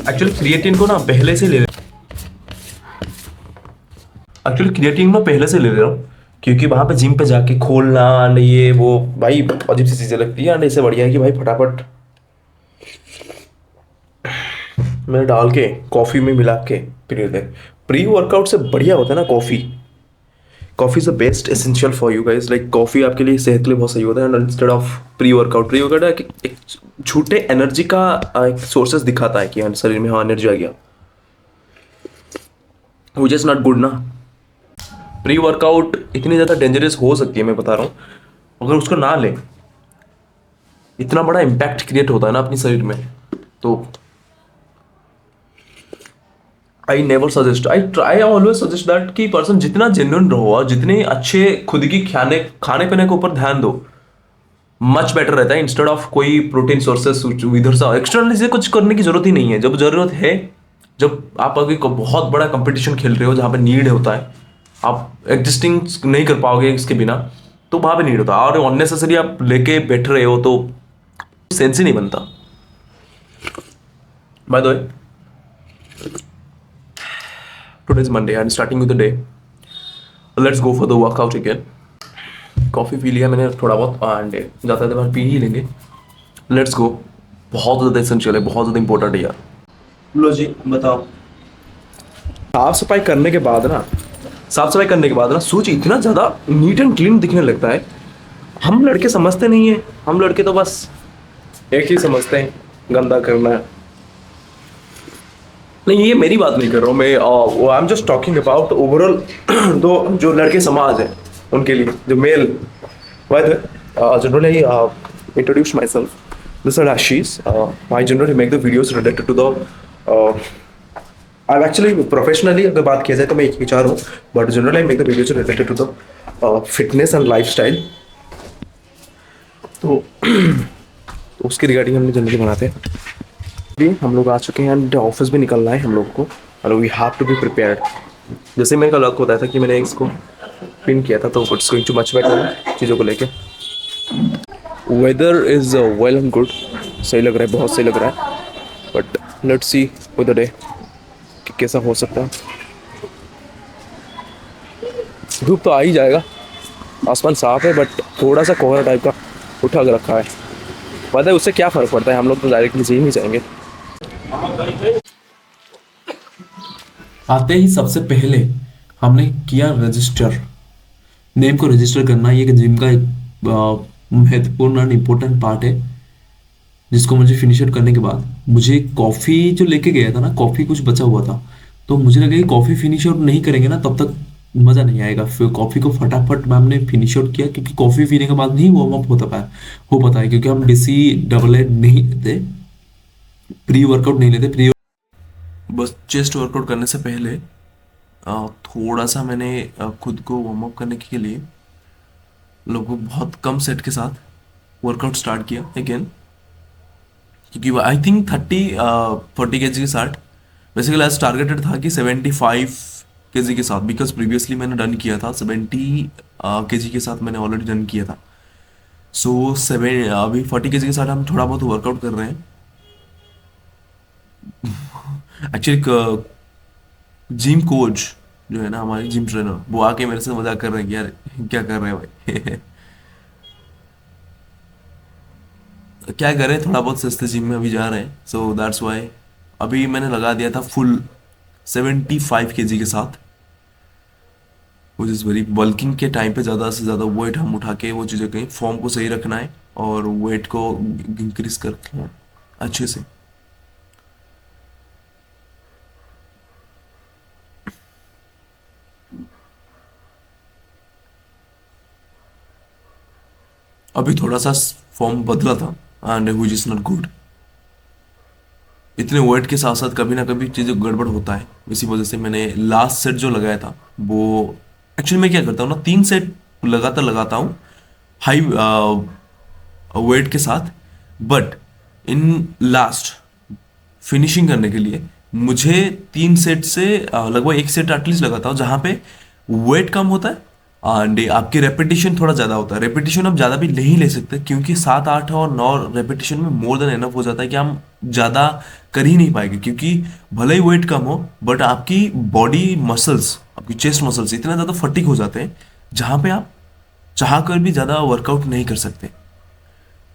Actually creatine को ना पहले से ले एक्चुअली क्रिएटिन ना पहले से ले रहा हूँ, क्योंकि वहां पे जिम पे जाके खोलना एंड ये वो भाई अजीब सी चीजें लगती है। एंड इससे बढ़िया है कि भाई फटाफट मैंने डाल के कॉफी में मिला के पी लेते। प्री वर्कआउट से बढ़िया होता है ना coffee. Coffee is the best essential for you guys. Like coffee आपके लिए सेहत के लिए बहुत सही होता है। And instead of pre workout एक झूठे एनर्जी का एक सोर्सेस दिखाता है कि हाँ शरीर में हाँ एनर्जी आ गया, विच इज नॉट गुड ना। प्री वर्कआउट इतनी ज़्यादा डेंजरस हो सकती है, मैं बता रहा हूँ, अगर उसको ना ले इतना बड़ा इम्पैक्ट क्रिएट होता है ना अपनी शरीर में। तो I never suggest, I always suggest that कि पर्सन जितना जेन्युइन रहो और जितने अच्छे खुद की खाने पीने के ऊपर ध्यान दो, मच बेटर रहता है इंस्टेड ऑफ कोई प्रोटीन सोर्सेस इधर से एक्सटर्नली से कुछ करने की जरूरत ही नहीं है। जब जरूरत है, जब आप अभी बहुत बड़ा कंपटीशन खेल रहे हो जहाँ पे नीड होता है, आप एग्जिस्टिंग नहीं कर पाओगे इसके बिना, तो वहां पे नीड होता है। और अननेसेसरी आप लेके बैठ रहे हो तो सेंस ही नहीं बनता। Bye the way, today is Monday and starting with the day, let's go for the workout again. Coffee P लिया मैंने थोड़ा बहुत एंड जाते जाते बाहर पी ही लेंगे। Let's go. बहुत ज़्यादा एसेंशियल है, बहुत ज़्यादा इंपॉर्टेंट है यार। लो जी बताओ। साफ सफाई करने के बाद ना सूच इतना ज़्यादा नीट एंड क्लीन दिखने लगता है। हम लड़के समझते नहीं है, हम लड़के तो बस एक ही समझते हैं, गंदा करना है। नहीं, ये मेरी बात नहीं कर रहा हूँ मैं, I am just talking about overall दो जो लड़के समाज है उनके लिए, जो male. Generally introduce myself, this is Ashish. I generally make the videos related to the I actually professionally अगर बात किया जाए तो मैं एक विचार हूँ, but generally I make the videos related to the fitness and lifestyle. तो उसके रिगार्डिंग हम जनरली बनाते हैं। अभी हम लोग आ चुके हैं एंड ऑफिस भी निकलना है हम लोग को, और we have to be prepared. जैसे मैंने कल आपको बताया था कि मैंने इसको पिन किया था, तो it's going to much better चीज़ों को लेके। Weather is well and good, सही लग रहा है, बहुत सही लग रहा है। But let's see with the day कि कैसा हो सकता है। धूप तो आ ही जाएगा, आसमान साफ है, बट थोड़ा सा कोहरा टाइप का उठा के रखा है। पता है उससे क्या फ़र्क पड़ता है, हम लोग तो डायरेक्टली जिम ही जाएंगे। आते ही सबसे पहले हमने किया रजिस्टर। नेम को रजिस्टर करना ये जिम का एक महत्वपूर्ण और इम्पोर्टेंट पार्ट है, जिसको मुझे फिनिश आउट करने के बाद मुझे कॉफ़ी जो लेके गया था ना, कॉफ़ी कुछ बचा हुआ था, तो मुझे लगा कि कॉफ़ी फिनिश आउट नहीं करेंगे ना तब तक मज़ा नहीं आएगा। फिर कॉफ़ी को फटाफट मैम ने फिनिश आउट किया, क्योंकि कॉफ़ी पीने के बाद नहीं वार्म अप हो पाता है, क्योंकि हम डेसी डबल एड नहीं लेते, प्री वर्कआउट नहीं लेते। प्री बस चेस्ट वर्कआउट करने से पहले थोड़ा सा मैंने खुद को वार्म अप करने के लिए लगभग बहुत कम सेट के साथ वर्कआउट स्टार्ट किया अगेन, क्योंकि आई थिंक 40 के जी के साथ बेसिकली आज टारगेटेड था कि 75 के जी के साथ, बिकॉज प्रीवियसली मैंने डन किया था 70 के जी के साथ, मैंने ऑलरेडी डन किया था। सो अभी 40 के जी के साथ हम थोड़ा बहुत वर्कआउट कर रहे हैं। एक्चुअली जिम कोच जो है ना, हमारे जिम ट्रेनर, वो आके मेरे से मजाक कर रहे हैं कि यार क्या कर रहे हैं भाई क्या कर रहे हैं, थोड़ा बहुत सस्ते जिम में अभी जा रहे हैं। सो दैट्स वाई अभी मैंने लगा दिया था फुल 75 के जी के साथ, विच इज़ वेरी बल्किंग के टाइम पे ज़्यादा से ज़्यादा वेट हम उठा के वो चीज़ें कहीं फॉर्म को सही रखना है और वेट को इंक्रीज करके हैं अच्छे से। अभी थोड़ा सा फॉर्म बदला था and which is not good. इतने वेट के साथ साथ कभी ना कभी चीज़ें गड़बड़ होता है, इसी वजह से मैंने लास्ट सेट जो लगाया था वो, एक्चुअली मैं क्या करता हूँ ना, 3 सेट लगाता हूँ हाई वेट के साथ, बट इन लास्ट फिनिशिंग करने के लिए मुझे 3 सेट से लगभग 1 सेट एटलीस्ट लगाता हूँ जहाँ पे वेट कम होता है एंड आपकी रेपिटेशन थोड़ा ज़्यादा होता है। रेपिटेशन आप ज़्यादा भी नहीं ले सकते, क्योंकि 7 8 और 9 रेपिटेशन में मोर देन एनफ हो जाता है कि हम ज़्यादा कर ही नहीं पाएंगे, क्योंकि भले ही वेट कम हो बट आपकी बॉडी मसल्स, आपकी चेस्ट मसल्स इतना ज़्यादा फटीक हो जाते हैं जहाँ पे आप चाह कर भी ज़्यादा वर्कआउट नहीं कर सकते।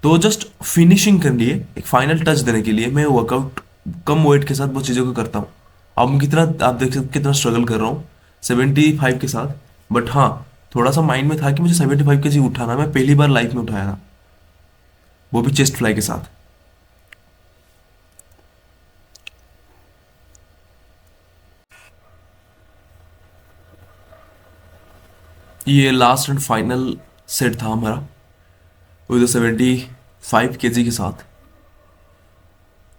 तो जस्ट फिनिशिंग के लिए, एक फाइनल टच देने के लिए मैं वर्कआउट कम वेट के साथ वो चीज़ों को करता हूँ। अब कितना आप देख सकते कितना स्ट्रगल कर रहा हूँ 75 के साथ। बट हाँ, थोड़ा सा माइंड में था कि मुझे 75 kg उठाना, मैं पहली बार लाइफ में उठाया था, वो भी चेस्ट फ्लाई के साथ। ये लास्ट एंड फाइनल सेट था हमारा विद 75 kg के साथ,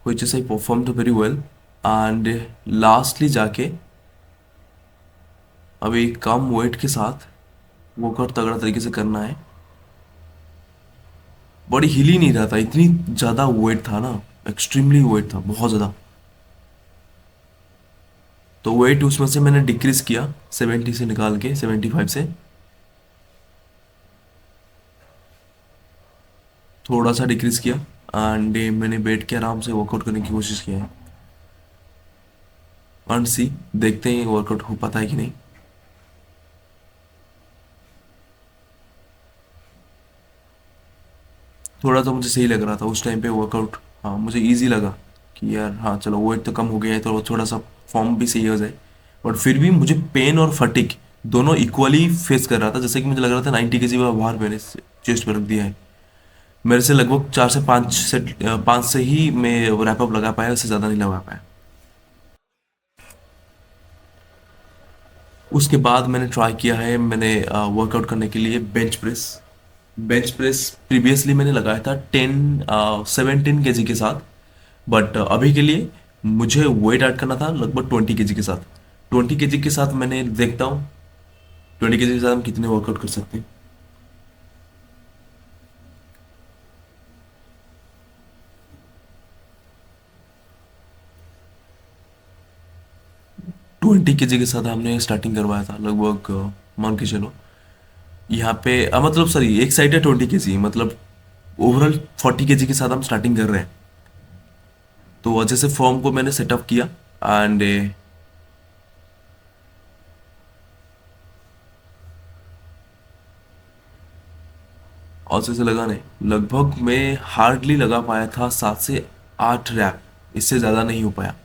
which is I performed very well। And lastly जाके अभी कम वेट के साथ वर्कआउट तगड़ा तरीके से करना है। बॉडी हिल ही नहीं रहा था, इतनी ज़्यादा वेट था ना, एक्सट्रीमली वेट था, बहुत ज़्यादा। तो वेट उसमें से मैंने डिक्रीज किया 70 से निकाल के 75 से थोड़ा सा डिक्रीज किया। एंड मैंने बैठ के आराम से वर्कआउट करने की कोशिश किया है। एंड सी, देखते हैं वर्कआउट हो पाता है कि नहीं। थोड़ा सा मुझे सही लग रहा था उस टाइम पे वर्कआउट। हाँ, मुझे इजी लगा कि यार हाँ चलो वेट तो कम हो गया है तो थोड़ा सा फॉर्म भी सही हो जाए। बट फिर भी मुझे पेन और फटिक दोनों इक्वली फेस कर रहा था, जैसे कि मुझे लग रहा था 90 kg बाहर मैंने चेस्ट पे रख दिया है। मेरे से लगभग 4 से 5 से ही मैं रैपअप लगा पाया, उससे ज़्यादा नहीं लगा पाया। उसके बाद मैंने ट्राई किया है, मैंने वर्कआउट करने के लिए bench press. Bench press previously मैंने लगाया था 17 kg के साथ। बट अभी के लिए मुझे वेट ऐड करना था लगभग 20 kg के साथ। 20 kg के साथ मैंने देखता हूँ 20 kg के साथ हम कितने वर्कआउट कर सकते हैं। 20 kg के साथ हमने स्टार्टिंग करवाया था लगभग, मान के चलो यहाँ पे मतलब सॉरी एक साइड है 20 kg, मतलब ओवरऑल 40 kg के साथ हम स्टार्टिंग कर रहे हैं। तो अच्छे से फॉर्म को मैंने सेटअप किया। एंड और से लगाने लगभग मैं हार्डली लगा पाया था 7 से 8 रैप, इससे ज़्यादा नहीं हो पाया।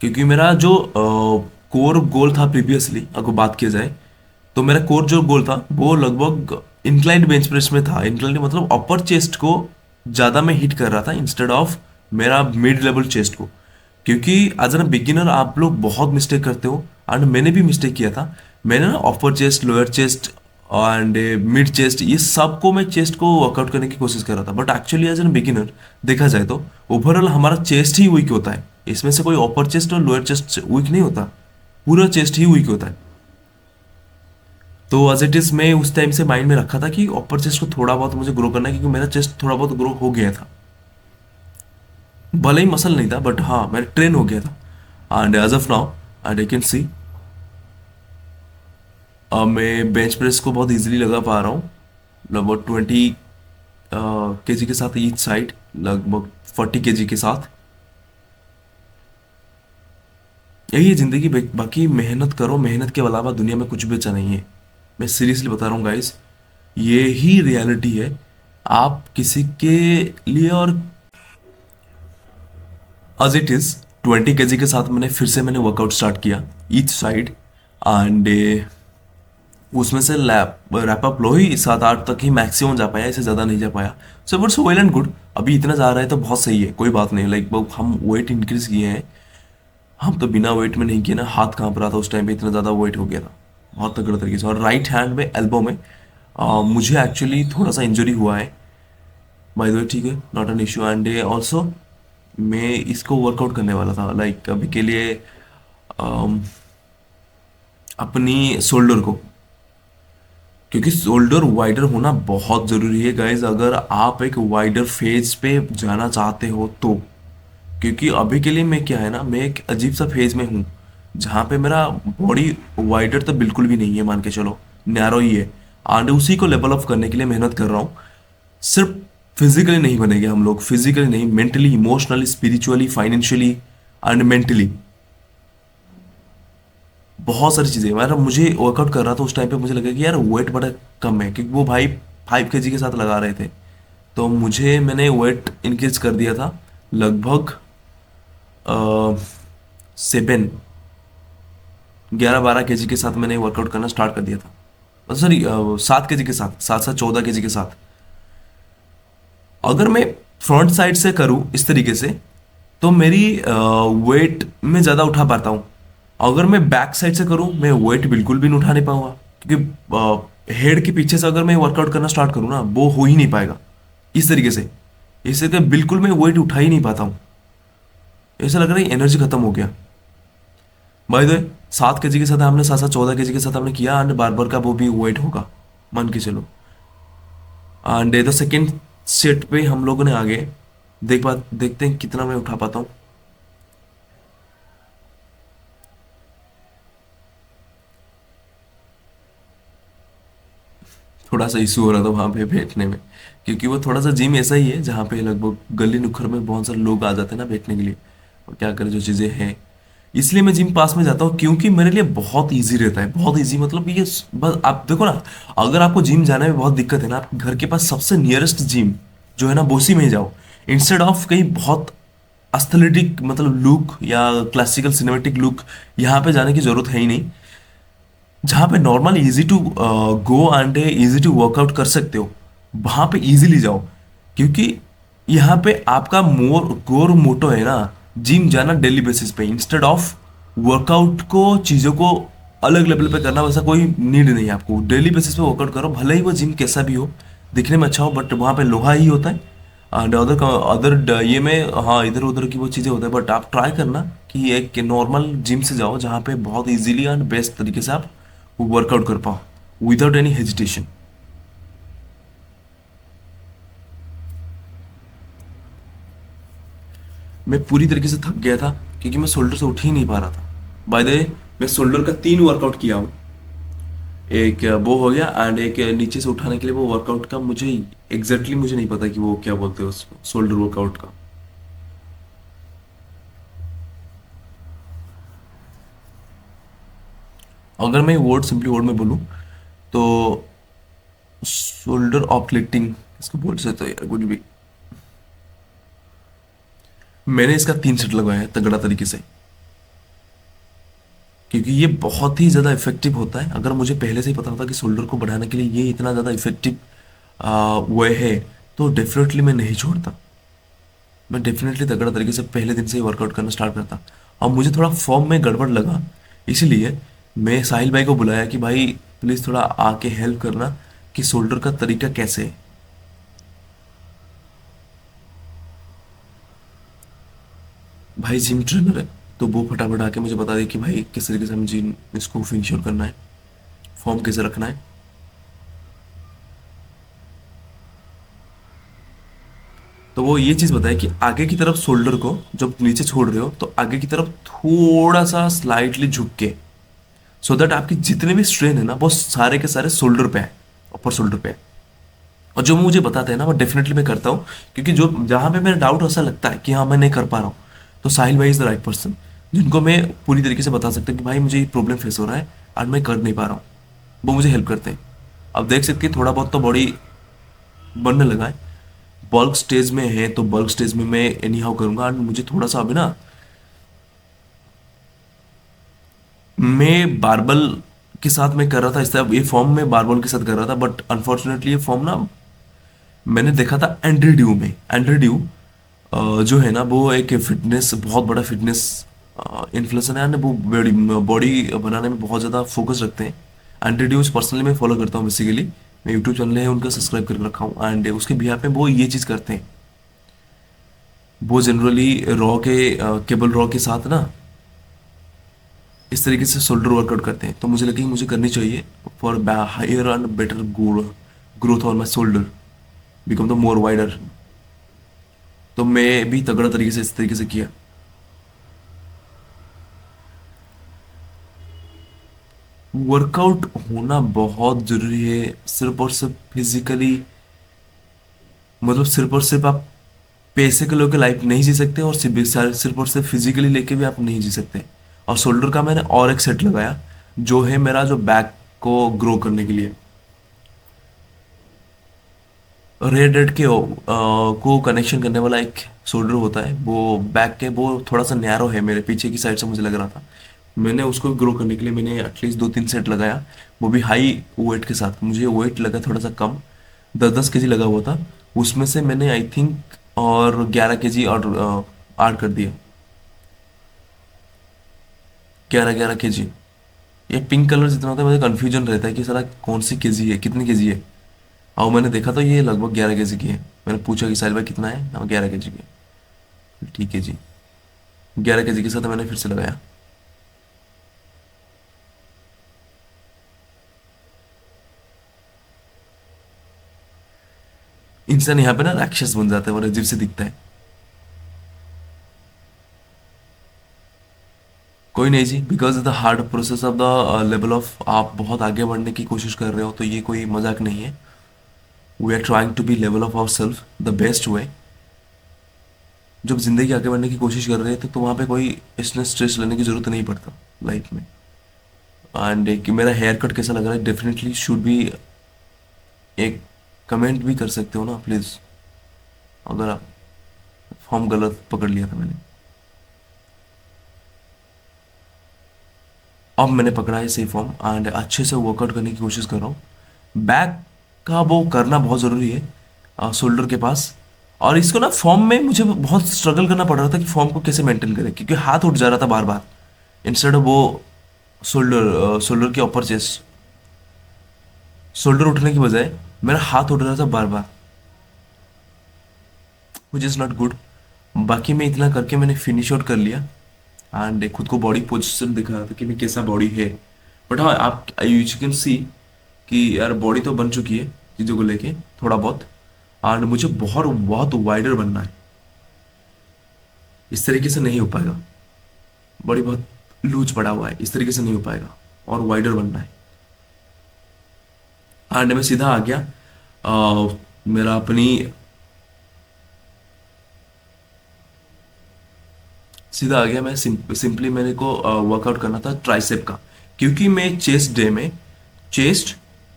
क्योंकि मेरा जो कोर गोल था प्रीवियसली, अगर बात किया जाए तो मेरा कोर जो गोल था वो लगभग इंक्लाइंड बेंच प्रेस में था। इंक्लाइंड मतलब अपर चेस्ट को ज़्यादा मैं हिट कर रहा था इंस्टेड ऑफ मेरा मिड लेवल चेस्ट को। क्योंकि एज एन बिगिनर आप लोग बहुत मिस्टेक करते हो, एंड मैंने भी मिस्टेक किया था। मैंने ना अपर chest, lower chest and mid chest, ये सब को मैं चेस्ट को वर्कआउट करने की कोशिश कर रहा था। But actually as an beginner देखा जाए तो ओवरऑल हमारा चेस्ट ही वीक होता है, इसमें से कोई अपर चेस्ट और लोअर चेस्ट वीक नहीं होता, पूरा चेस्ट ही वीक होता है। तो एज इट इज़ मैं उस टाइम से माइंड में रखा था कि अपर चेस्ट को थोड़ा बहुत मुझे ग्रो करना है, क्योंकि मेरा चेस्ट थोड़ा बहुत ग्रो हो गया था, भले ही मसल नहीं था बट हाँ मैं ट्रेन हो गया था। And as of now and I can see मैं बेंच प्रेस को बहुत इजीली लगा पा रहा हूँ लगभग 20 kg के साथ ईच साइड, लगभग 40 kg के साथ। यही है ज़िंदगी, बाकी मेहनत करो, मेहनत के अलावा दुनिया में कुछ भी अच्छा नहीं है। मैं सीरियसली बता रहा हूँ गाइस, ये ही रियलिटी है। आप किसी के लिए और एज इट इज़ 20 kg के साथ मैंने वर्कआउट स्टार्ट किया ईच साइड। एंड उसमें से रैपअप लो ही 7 8 तक ही मैक्सिमम जा पाया, इससे ज़्यादा नहीं जा पाया। So but so well and good, अभी इतना जा रहा है तो बहुत सही है, कोई बात नहीं। लाइक हम वेट इंक्रीज किए हैं, हम तो बिना वेट में नहीं किए ना, हाथ कांप रहा था उस टाइम पे, इतना ज़्यादा वेट हो गया था बहुत तगड़ा तरीके से। और राइट हैंड में एल्बो में मुझे एक्चुअली थोड़ा सा इंजरी हुआ है, बाय द वे, ठीक है, not an issue. And also मैं इसको वर्कआउट करने वाला था लाइक अभी के लिए अम, अपनी शोल्डर को, क्योंकि शोल्डर वाइडर होना बहुत ज़रूरी है गाइज, अगर आप एक वाइडर फेज पे जाना चाहते हो तो। क्योंकि अभी के लिए मैं क्या है ना, मैं एक अजीब सा फेज में हूँ जहाँ पे मेरा बॉडी वाइडर तो बिल्कुल भी नहीं है, मान के चलो। नैरो ही है, एंड उसी को लेवल अप करने के लिए मेहनत कर रहा हूँ। सिर्फ फिजिकली नहीं बनेंगे हम लोग, फिजिकली नहीं, mentally, emotionally, spiritually, financially and mentally, बहुत सारी चीज़ें। मतलब मुझे वर्कआउट कर रहा था उस टाइम पे, मुझे लगा कि यार वेट बड़ा कम है, क्योंकि वो भाई 5 kg के साथ लगा रहे थे। तो मैंने वेट इंक्रीज कर दिया था लगभग 11-12 kg के साथ मैंने वर्कआउट करना स्टार्ट कर दिया था। सॉरी, 7 kg के साथ, 7-7 14 kg के साथ। अगर मैं फ्रंट साइड से करूं इस तरीके से, तो मेरी वेट में ज़्यादा उठा पाता हूँ। अगर मैं बैक साइड से करूं, मैं वेट बिल्कुल भी नहीं उठा नहीं पाऊंगा, क्योंकि हेड के पीछे से अगर मैं वर्कआउट करना स्टार्ट करूँ ना, वो हो ही नहीं पाएगा इस तरीके से। इससे कि बिल्कुल मैं वेट उठा ही नहीं पाता हूँ, ऐसा लग रहा है एनर्जी खत्म हो गया। बाय द वे, 7 kg के साथ हमने, 7-7 14 kg के साथ हमने किया, एंड बार बार का वो भी वेट होगा, मान के चलो। एंड द सेकेंड सेट पे हम लोगों ने आगे देखते हैं कितना मैं उठा पाता हूँ। थोड़ा सा इशू हो रहा था वहाँ पे बैठने में, क्योंकि वो थोड़ा सा जिम ऐसा ही है जहाँ पे लगभग गली नुक्कड़ में बहुत सारे लोग आ जाते हैं ना बैठने के लिए, और क्या करें, जो चीज़ें हैं। इसलिए मैं जिम पास में जाता हूँ, क्योंकि मेरे लिए बहुत इजी रहता है, बहुत इजी। मतलब ये बस आप देखो ना, अगर आपको जिम जाने में बहुत दिक्कत है ना, आप घर के पास सबसे नियरेस्ट जिम जो है ना, बोसी में ही जाओ, इंस्टेड ऑफ कहीं बहुत एस्थेटिक मतलब लुक या क्लासिकल सिनेमेटिक लुक यहाँ पे जाने की जरूरत है ही नहीं। जहाँ पे normal easy to go and easy to workout कर सकते हो, वहाँ पे इजीली जाओ। क्योंकि यहाँ पे आपका गोर मोटो है ना, जिम जाना डेली बेसिस पे, इंस्टेड ऑफ वर्कआउट को, चीज़ों को अलग लेवल पे करना, वैसा कोई नीड नहीं है आपको। डेली बेसिस पे वर्कआउट करो, भले ही वो जिम कैसा भी हो, दिखने में अच्छा हो, बट वहाँ पे लोहा ही होता है। एंड अदर अदर ये में, हाँ, इधर उधर की वो चीज़ें होती है, बट आप ट्राई करना कि एक नॉर्मल जिम से जाओ जहाँ पे बहुत इजीली एंड बेस्ट तरीके से आप वर्कआउट कर पाओ विदाउट एनी हेजिटेशन। मैं पूरी तरीके से थक गया था, क्योंकि मैं शोल्डर से उठ ही नहीं पा रहा था। बाय द वे, मैं शोल्डर का 3 वर्कआउट किया हूँ। एक वो हो गया, एंड एक नीचे से उठाने के लिए वो वर्कआउट का, मुझे एग्जैक्टली मुझे नहीं पता कि वो क्या बोलते हैं उसको, शोल्डर वर्कआउट का। अगर मैं वर्ड सिंपली वर्ड में बोलूँ, तो शोल्डर ऑपलिफ्टिंग इसको बोल सकते हो यार, कुछ भी। मैंने इसका 3 सेट लगवाया है तगड़ा तरीके से, क्योंकि ये बहुत ही ज़्यादा इफेक्टिव होता है। अगर मुझे पहले से ही पता होता कि शोल्डर को बढ़ाने के लिए ये इतना ज़्यादा इफेक्टिव वे है, तो डेफिनेटली मैं नहीं छोड़ता। मैं डेफिनेटली तगड़ा तरीके से पहले दिन से ही वर्कआउट करना स्टार्ट करता। और मुझे थोड़ा फॉर्म में गड़बड़ लगा, इसीलिए मैं साहिल भाई को बुलाया कि भाई प्लीज़ थोड़ा आके हेल्प करना कि शोल्डर का तरीका कैसे है। भाई जिम ट्रेनर है, तो वो फटाफट आके मुझे बता दे कि भाई किस तरीके से हमें जिम इसको फिनिश्योर करना है, फॉर्म कैसे रखना है। तो वो ये चीज़ बताए कि आगे की तरफ शोल्डर को जब नीचे छोड़ रहे हो, तो आगे की तरफ थोड़ा सा स्लाइटली झुक के, सो दैट आपकी जितने भी स्ट्रेन है ना, वो सारे के सारे शोल्डर पे है, अपर शोल्डर पे है। और जो मुझे बताते हैं ना, वो डेफिनेटली मैं करता हूँ, क्योंकि जो जहाँ पे मेरा डाउट ऐसा लगता है कि हाँ मैं नहीं कर पा रहा हूँ, तो साहिल भाई इज़ द राइट पर्सन, जिनको मैं पूरी तरीके से बता सकता हूँ कि भाई मुझे ये प्रॉब्लम फेस हो रहा है और मैं कर नहीं पा रहा हूँ। वो मुझे हेल्प करते हैं। अब देख सकते हैं थोड़ा बहुत तो बॉडी बनने लगा है। बल्क स्टेज में है, तो बल्क स्टेज में मैं एनी हाउ करूँगा। और मुझे थोड़ा सा अभी ना, मैं बारबल के साथ मैं कर रहा था, इस तरह ये फॉर्म में बारबल के साथ कर रहा था, बट अनफॉर्चुनेटली ये फॉर्म ना मैंने देखा था एंड्रे ड्यू में। एंड्रे ड्यू जो है ना, वो एक फिटनेस, बहुत बड़ा फिटनेस इन्फ्लुएंसर है, and वो बॉडी बॉडी बनाने में बहुत ज़्यादा फोकस रखते हैं। एंड्रे ड्यू पर्सनली मैं फॉलो करता हूँ बेसिकली, मैं यूट्यूब चैनल है उनका सब्सक्राइब करके रखा हूँ, एंड उसके बिहार पे वो ये चीज़ करते हैं। वो जनरली रॉ के केबल रॉ के साथ ना इस तरीके से शोल्डर वर्कआउट करते हैं। तो मुझे लगा कि मुझे करनी चाहिए for higher and better growth on my shoulder, become the more wider. तो मैं भी तगड़ा तरीके से इस तरीके से किया। वर्कआउट होना बहुत जरूरी है, सिर्फ और सिर्फ फिजिकली, मतलब सिर्फ और सिर्फ आप पैसे के लेके लाइफ नहीं जी सकते, और सिर्फ और सिर्फ फिजिकली लेके भी आप नहीं जी सकते। और शोल्डर का मैंने और एक सेट लगाया, जो है मेरा जो बैक को ग्रो करने के लिए। रेड रेड के को कनेक्शन करने वाला एक शोल्डर होता है, वो बैक के वो थोड़ा सा नैरो है मेरे पीछे की साइड से, मुझे लग रहा था। मैंने उसको ग्रो करने के लिए मैंने एटलीस्ट 2-3 सेट लगाया, वो भी हाई वेट के साथ। मुझे वेट लगा थोड़ा सा कम, 10-10 केजी लगा हुआ था। उसमें से मैंने आई थिंक और 11 केजी और ऐड कर दिया, 11-11 केजी। ये पिंक कलर जितना होता है मुझे कन्फ्यूजन रहता है कि साला कौन सी केजी है, कितनी केजी है। और मैंने देखा तो ये लगभग 11 केजी की है। मैंने पूछा कि साहिल भाई कितना है, हाँ 11 केजी की है। ठीक है जी, 11 केजी के साथ मैंने फिर से लगाया। इंसान यहाँ पे ना राक्षस बन जाता है और अजीब से दिखता है। कोई नहीं जी, because the hard process of the level of, आप बहुत आगे बढ़ने की कोशिश कर रहे हो तो ये कोई मजाक नहीं है। We are trying to be level of our self the best way. जब जिंदगी आगे बढ़ने की कोशिश कर रहे हैं तो वहाँ पे कोई इसने स्ट्रेस लेने की जरूरत नहीं पड़ता लाइफ में। एंड कि मेरा हेयर कट कैसा लग रहा है, डेफिनेटली शुड बी एक कमेंट भी कर सकते हो ना प्लीज़, अगर आप फॉर्म गलत पकड़ लिया था मैंने। अब मैंने पकड़ा है सही फॉर्म एंड अच्छे से वर्कआउट करने की कोशिश कर रहा हूँ। बैक का वो करना बहुत ज़रूरी है शोल्डर के पास। और इसको ना फॉर्म में मुझे बहुत स्ट्रगल करना पड़ रहा था कि फॉर्म को कैसे मेंटेन करें, क्योंकि हाथ उठ जा रहा था बार बार। इंस्टेड ऑफ वो शोल्डर शोल्डर के ऊपर चेस्ट, शोल्डर उठने की बजाय मेरा हाथ उठ रहा था बार बार, विच इज़ नॉट गुड। बाकी मैं इतना करके मैंने फिनिश आउट कर लिया एंड खुद को बॉडी पोजिशन दिखा रहा था कि मैं कैसा बॉडी है। बट हाँ, आप यू कैन सी कि यार बॉडी तो बन चुकी है चीज़ों को लेके थोड़ा बहुत। एंड मुझे बहुत बहुत वाइडर बनना है, इस तरीके से नहीं हो पाएगा। बॉडी बहुत लूज पड़ा हुआ है, इस तरीके से नहीं हो पाएगा, और वाइडर बनना है। एंड मैं सीधा आ गया मेरा अपनी, सीधा आ गया मैं सिंपली मेरे को वर्कआउट करना था ट्राइसेप का, क्योंकि मैं चेस्ट डे में चेस्ट,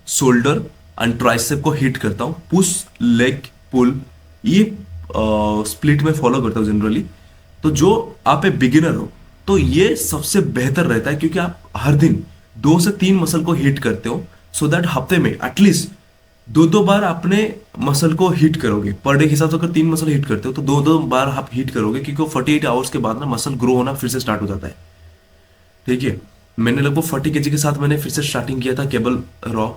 शोल्डर एंड ट्राइसेप को हिट करता हूँ। पुश, लेग, पुल, ये स्प्लिट में फॉलो करता हूँ जनरली। तो जो आप एक बिगिनर हो तो ये सबसे बेहतर रहता है, क्योंकि आप हर दिन 2 से 3 मसल को हिट करते हो, सो दैट हफ्ते में एटलीस्ट 2-2 बार अपने मसल को हिट करोगे। पर डे के हिसाब से अगर 3 मसल हिट करते हो तो 2-2 बार आप हिट करोगे, क्योंकि 48 आवर्स के बाद ना मसल ग्रो होना फिर से स्टार्ट हो जाता है। ठीक है, मैंने लगभग 40 केजी के साथ मैंने फिर से स्टार्टिंग किया था cable raw,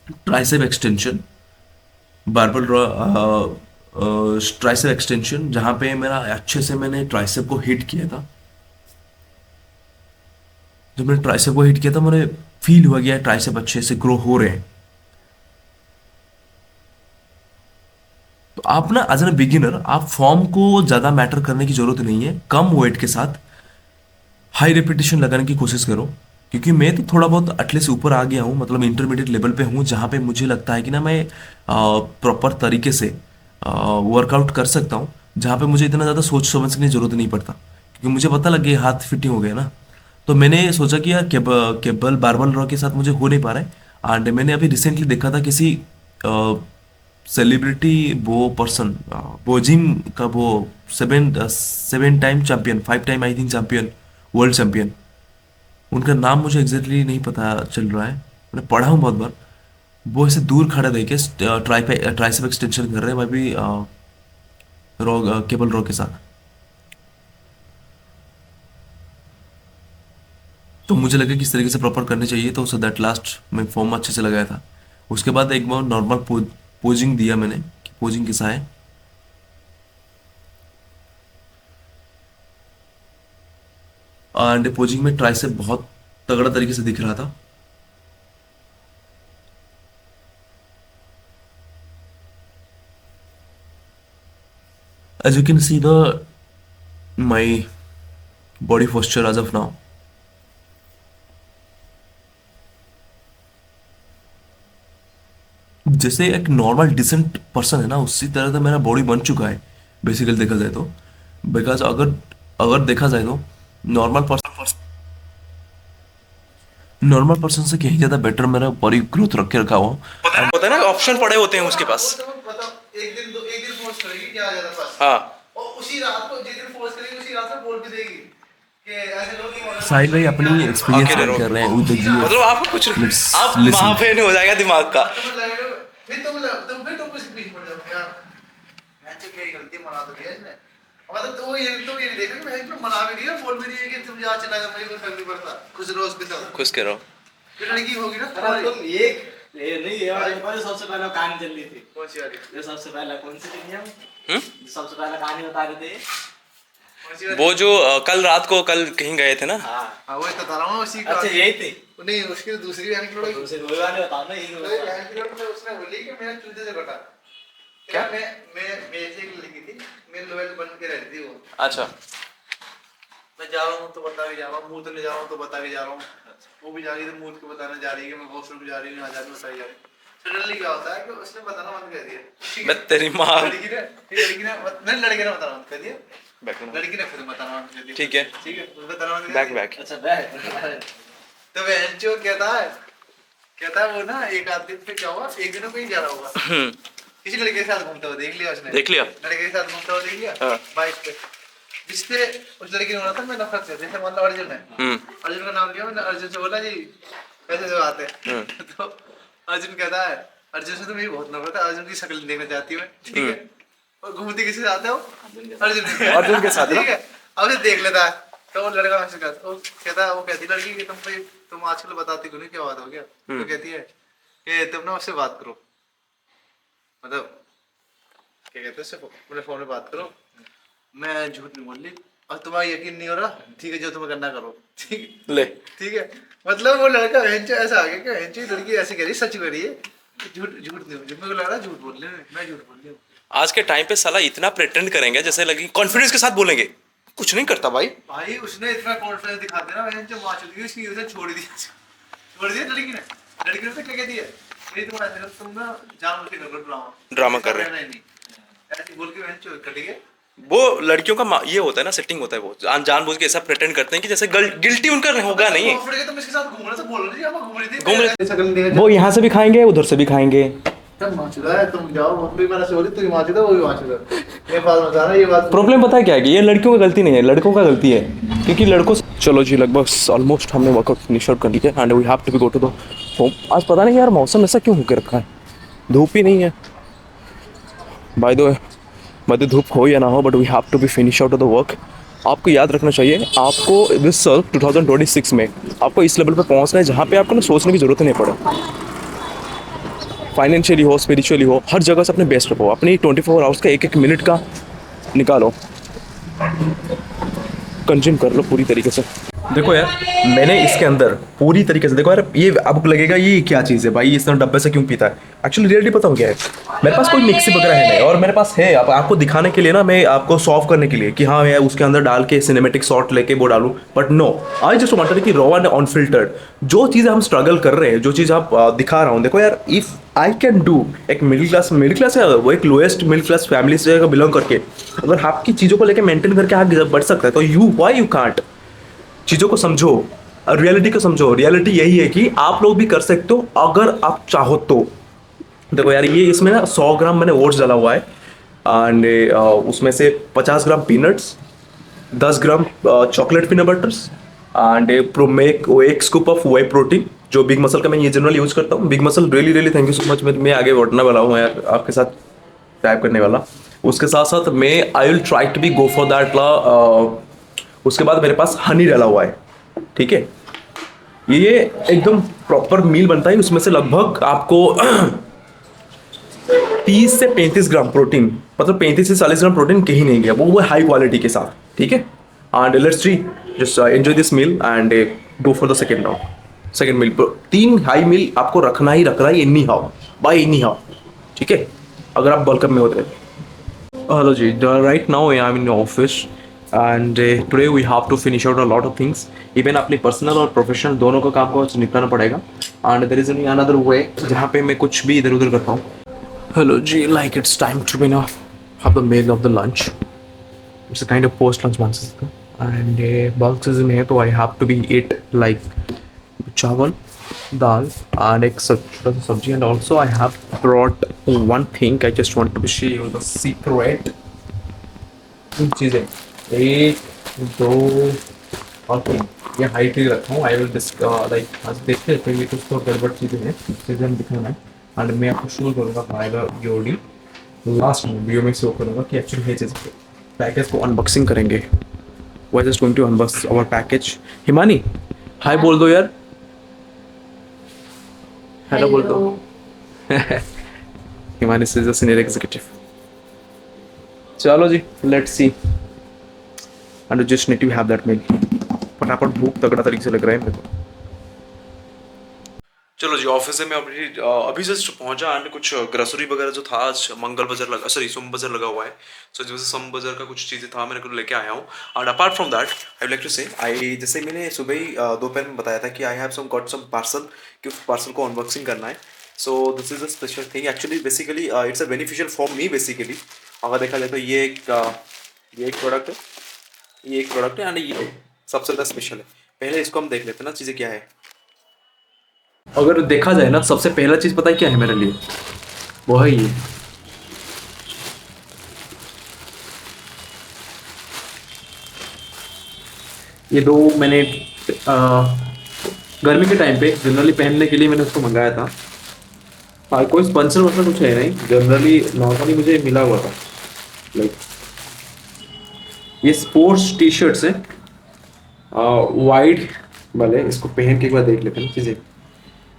tricep extension, barbell raw, tricep extension, जहां पे मेरा अच्छे से मैंने ट्राइसेप को हिट किया था। जब मैंने ट्राइसेप को हिट किया था मुझे फील हुआ गया ट्राइसेप अच्छे से ग्रो हो रहे हैं। तो आप ना एज एन बिगिनर आप फॉर्म को ज़्यादा मैटर करने की जरूरत नहीं है। कम वेट के साथ हाई रेपिटेशन लगाने की कोशिश करो, क्योंकि मैं तो थोड़ा बहुत एटलीस्ट ऊपर आ गया हूँ, मतलब इंटरमीडिएट लेवल पे हूँ, जहाँ पे मुझे लगता है कि ना मैं प्रॉपर तरीके से वर्कआउट कर सकता हूँ, जहाँ पे मुझे इतना ज़्यादा सोच समझने की जरूरत नहीं पड़ता, क्योंकि मुझे पता लग गया हाथ फिटिंग हो गया ना। तो मैंने सोचा कि यार केबल केबल बारबल रॉ के साथ मुझे हो नहीं पा रहा है। एंड मैंने अभी रिसेंटली देखा था किसी सेलिब्रिटी, वो पर्सन, वो जिम का वो 7 time champion, 5 time I think champion, world champion, उनका नाम मुझे एग्जैक्टली नहीं पता चल रहा है, मैंने पढ़ा हूँ बहुत बार। वो ऐसे दूर खड़ा देखे ट्राइसेप एक्सटेंशन कर रहे हैं, मैं भी रॉ, केबल रॉ के साथ। तो मुझे लगा कि इस तरीके से प्रॉपर करने चाहिए, तो सो दैट लास्ट मैं फॉर्म अच्छे से लगाया था। उसके बाद एक बार नॉर्मल पोजिंग दिया मैंने कि पोजिंग कैसा है। एंड पोजिंग में ट्राइसेप बहुत तगड़ा तरीके से दिख रहा था। As you can see the my body posture as of now, जैसे एक नॉर्मल डिसेंट पर्सन है ना, उसी तरह से मेरा बॉडी बन चुका है बेसिकली देखा जाए तो। बिकॉज अगर अगर देखा जाए तो नॉर्मल पर्सन से कहीं ज़्यादा बेटर मेरा बॉडी ग्रोथ रख के रखा हुआ। होता है ना, ऑप्शन पड़े होते हैं उसके पास। मतलब एक दिन फोर्स करेगी क्या आ जाता पास। हाँ, और उसी रात को जिस दिन फोर्स करेगी उसी रात को बोल भी देगी कि ऐसे लोग नहीं साहिल भाई अपनी एक्सपीरियंस Okay, शेयर कर रहे हैं विद द मतलब आपको कुछ आप listen. महाफेन हो जाएगा दिमाग का। फिर तुम कुछ पीछे पड़ जाओगे यार। मैं तो मेरी गलती मना तो दिया इसने। मतलब तो ये नहीं देखा कि मैं इसमें मना भी दिया, बोल भी दिया कि तुम जा चला जा, मुझे कोई फर्क नहीं पड़ता, खुश रहो उसके साथ। खुश करो। फिर लड़की होगी ना अरे तुम ये नहीं, ये वाली जो सबसे पहले कहानी चल रही थी, कौन सी वाली? जो सबसे पहले कौन सी थी हम, हम्म? सबसे पहले कहानी बता रहे थे। कौन सी वाली? वो जो कल रात को कल कहीं गए थे ना। हाँ, हाँ वही तो बता रहा हूँ, उसी का। अच्छा यही थी। नहीं, उसकी दूसरी बहन की लड़की। दूसरे कोई वाली बताओ ना, यही तो बताओ। बहन की लड़की में उसने बोली कि मेरा चूते से कटा। क्या? मैं मेरे से एक लड़की थी, मेरे लोयल बन के रहती थी वो। अच्छा, मैं जा रहा हूँ तो बता के जा रहा हूँ, मुंह तो ले जा रहा हूँ तो बता के जा रहा हूँ। वो भी जा रही थी, मुंह को बताने जा रही है कि मैं वॉशरूम जा रही हूँ, यहाँ जा रही हूँ, बताई जा रही है। सडनली क्या होता है कि उसने बताना बंद कर दिया। ठीक है? मैं तेरी माँ। लड़की ने नहीं, लड़के ने बताना बंद कर दिया, लड़की ने खुद बताना बंद कर दिया। ठीक है। ठीक है, उसने बताना बंद कर बैक दिया। बैक। अच्छा बैठ। तो बहन जो कहता है वो ना, एक आदमी पे क्या हुआ, एक दिन कहीं जा रहा होगा, किसी लड़के के साथ घूमता हुआ देख लिया उसने। देख लिया। लड़के के साथ घूमता हुआ देख लिया हाँ। बाइक पे, जिससे उस लड़के ने बोला था मैं नफरत करती हूँ। जैसे मतलब अर्जुन है, अर्जुन का नाम लिया, मैंने अर्जुन से बोला जी कैसे से बात है। तो अर्जुन कहता है अर्जुन से तो मेरी बहुत नफरत है, अर्जुन की शक्ल देखना चाहती हूँ मैं। ठीक है, और घूमती किसी से आते हो, अर्जुन के साथ। ठीक है, अब उसे देख लेता है, तो वो लड़का मैसेज करता, वो कहता है, वो कहती लड़की कि तुम आजकल बताती क्यों नहीं, क्या बात हो गया। तो कहती है कि तुम ना उससे बात करो, मतलब क्या कहते हैं उससे अपने फोन में बात करो, मैं झूठ नहीं बोल रही और तुम्हारा यकीन नहीं हो रहा, ठीक है जो तुम्हें करना करो। ठीक ले। ठीक है, मतलब वो लड़का हेंचो ऐसा आ गया कि हेंचो लड़की ऐसे कह रही, सच कह रही है, झूठ नहीं, जब मेरे को लग रहा है झूठ बोल रही है, मैं झूठ बोल रही हूँ। आज के टाइम पे साला इतना प्रेटेंड करेंगे जैसे लगे कॉन्फिडेंस के साथ बोलेंगे, कुछ नहीं करता भाई। भाई उसने इतना कॉन्फिडेंस दिखा दिया ना, हेंचो मार चुकी है, उसकी वजह से छोड़ दिया लड़की ने। लड़की ने तो क्या कहती है, मेरी तुम ऐसे तुम ना जानबूझ के कर ड्रामा कर रहे हैं। नहीं ऐसे बोल के हेंचो कट गया। वो लड़कियों का ये होता है ना, सेटिंग होता है, वो जानबूझ के ऐसा प्रेटेंड करते हैं कि जैसे गिल्टी उनका होगा नहीं। तुम इसके साथ घूम रहे थे, बोल रही थी हम घूम रही थी, घूम रहे थे शक्ल नहीं देखा। वो यहाँ से भी खाएंगे उधर से भी खाएंगे। तब माचुदा है, तुम जाओ, वो भी मैंने से बोली, तू ही माचुदा, वो भी माचुदा। ये बात बता रहा है, ये बात प्रॉब्लम पता है क्या है कि ये लड़कियों की गलती नहीं है, लड़कों का गलती है, क्योंकि लड़कों चलो जी लगभग ऑलमोस्ट हमने वर्कआउट फिनिश आउट कर लिया है and we have to be go to the home. आज पता नहीं यार मौसम ऐसा क्यों होकर रखा है, धूप ही नहीं है। बाय द वे धूप हो या ना हो but we have to be finish out of the work. आपको याद रखना चाहिए, आपको दिस साल 2026 में आपको इस लेवल पे पहुंचना है जहाँ पे आपको ना सोचने की जरूरत नहीं पड़े। फाइनेंशियली हो, स्पिरिचुअली हो, हर जगह से अपने बेस्ट रखो, अपनी 24 आवर्स का एक मिनट का निकालो, कंज्यूम कर लो पूरी तरीके से। देखो यार मैंने इसके अंदर पूरी तरीके से देखो यार, ये आपको लगेगा ये क्या चीज़ है भाई, इस तरह डब्बे से क्यों पीता है। एक्चुअली रियलिटी पता हूँ क्या है, मेरे पास कोई मिक्सी वगैरह है नहीं, और मेरे पास है आपको दिखाने के लिए ना, मैं आपको सॉल्व करने के लिए कि हाँ मैं उसके अंदर डाल के सिनेमेटिक शॉट लेके वो डालूं, but no, I just wanted कि रॉ एंड अनफिल्टर्ड जो चीज़ हम स्ट्रगल कर रहे हैं, जो चीज़ आप दिखा रहा हूँ। देखो यार, इफ़ आई कैन डू, एक मिडिल क्लास है वो, एक लोएस्ट मिडिल क्लास फैमिली से बिलोंग करके अगर आपकी चीज़ों को लेकर मेंटेन करके आगे बढ़ सकता है, तो वाई यू कांट। चीज़ों को समझो, रियलिटी को समझो। रियलिटी यही है कि आप लोग भी कर सकते हो अगर आप चाहो तो। देखो यार, ये इसमें ना 100 ग्राम मैंने ओट्स डाला हुआ है एंड उसमें से 50 gram peanuts, 10 gram chocolate peanut butters and एक स्कूप ऑफ वाई प्रोटीन, जो बिग मसल का मैं ये जनरल यूज़ करता हूँ। Big muscle really thank you so much. मैं आगे बढ़ने वाला हूँ यार, आपके साथ टाइप करने वाला। उसके साथ साथ मैं I will try to be go for that. उसके बाद मेरे पास हनी डाला हुआ है, ठीक है। ये एकदम प्रॉपर मील बनता है, उसमें से लगभग आपको 30 से 35 ग्राम प्रोटीन, मतलब 35 से 40 ग्राम प्रोटीन कहीं नहीं गया, वो हाई क्वालिटी के साथ, ठीक है। And let's see, just enjoy this meal and go for the second meal. 3 high meal आपको रखना ही anyhow by anyhow, ठीक है, अगर आप बल्क में होते हैं। हेलो जी, right now I am in office and today we have to finish out a lot of things, even अपनी पर्सनल और प्रोफेशनल दोनों का काम को निपटाना पड़ेगा. And there is any another way जहाँ पे मैं कुछ भी इधर उधर करता हूँ. Hello ji, like it's time to be now have the meal of the lunch. It's a kind of post lunch lunch and bulk season है तो I have to be eat like चावल दाल and एक सब्जी and also I have brought one thing. I just want to show you the secret. तीन चीज़ें, एक दो और तीन, ये हाइट ही रखा हूँ. I will like आज देखते हैं ये कुछ तो गड़बड़ चीज़ें हैं, चीज़ें हम दिखाना है and मैं आपको शो करूँगा फाइनल योडी लास्ट वीडियो में शो करूँगा कि एक्चुअली ये चीज़ पैकेज को अनबॉक्सिंग करेंगे. We are just going to unbox our package. Himani hi बोल दो यार, हेलो बोल दो. Himani is the senior executive. चलो जी, let's see and just need to have that meal. फटाफट भूख तगड़ा तरीके से लग रहा है मेरे को. चलो जी, ऑफिस से मैं अभी जस्ट पहुंचा एंड कुछ ग्रोसरी वगैरह जो था, आज मंगल बाजार लगा, सॉरी सोम बाजार लगा हुआ है, सो जो सोम बाजार का कुछ चीज़ें था मैंने को लेके आया हूँ. And apart from that I like to say I, जैसे मैंने सुबह ही दोपहर में बताया था कि I have some got some parcel, कि उस पार्सल को अनबॉक्सिंग करना है. So this is a special thing actually, basically it's a beneficial for me. Basically अगर देखा जाए तो ये एक प्रोडक्ट है, ये एक प्रोडक्ट है एंड ये सबसे ज़्यादा स्पेशल है. पहले इसको हम देख लेते हैं ना चीज़ें क्या है. अगर देखा जाए ना, सबसे पहला चीज़ पता है क्या है मेरे लिए, वो है ये दो मैंने गर्मी के टाइम पे जनरली पहनने के लिए मैंने उसको मंगाया था. कोई स्पॉन्सर वगैरह कुछ है नहीं, जनरली नॉर्मली मुझे मिला हुआ था. लाइक ये स्पोर्ट्स टी शर्ट्स हैं वाइड वाले, इसको पहन के एक बार देख लेते हैं चीज़ें,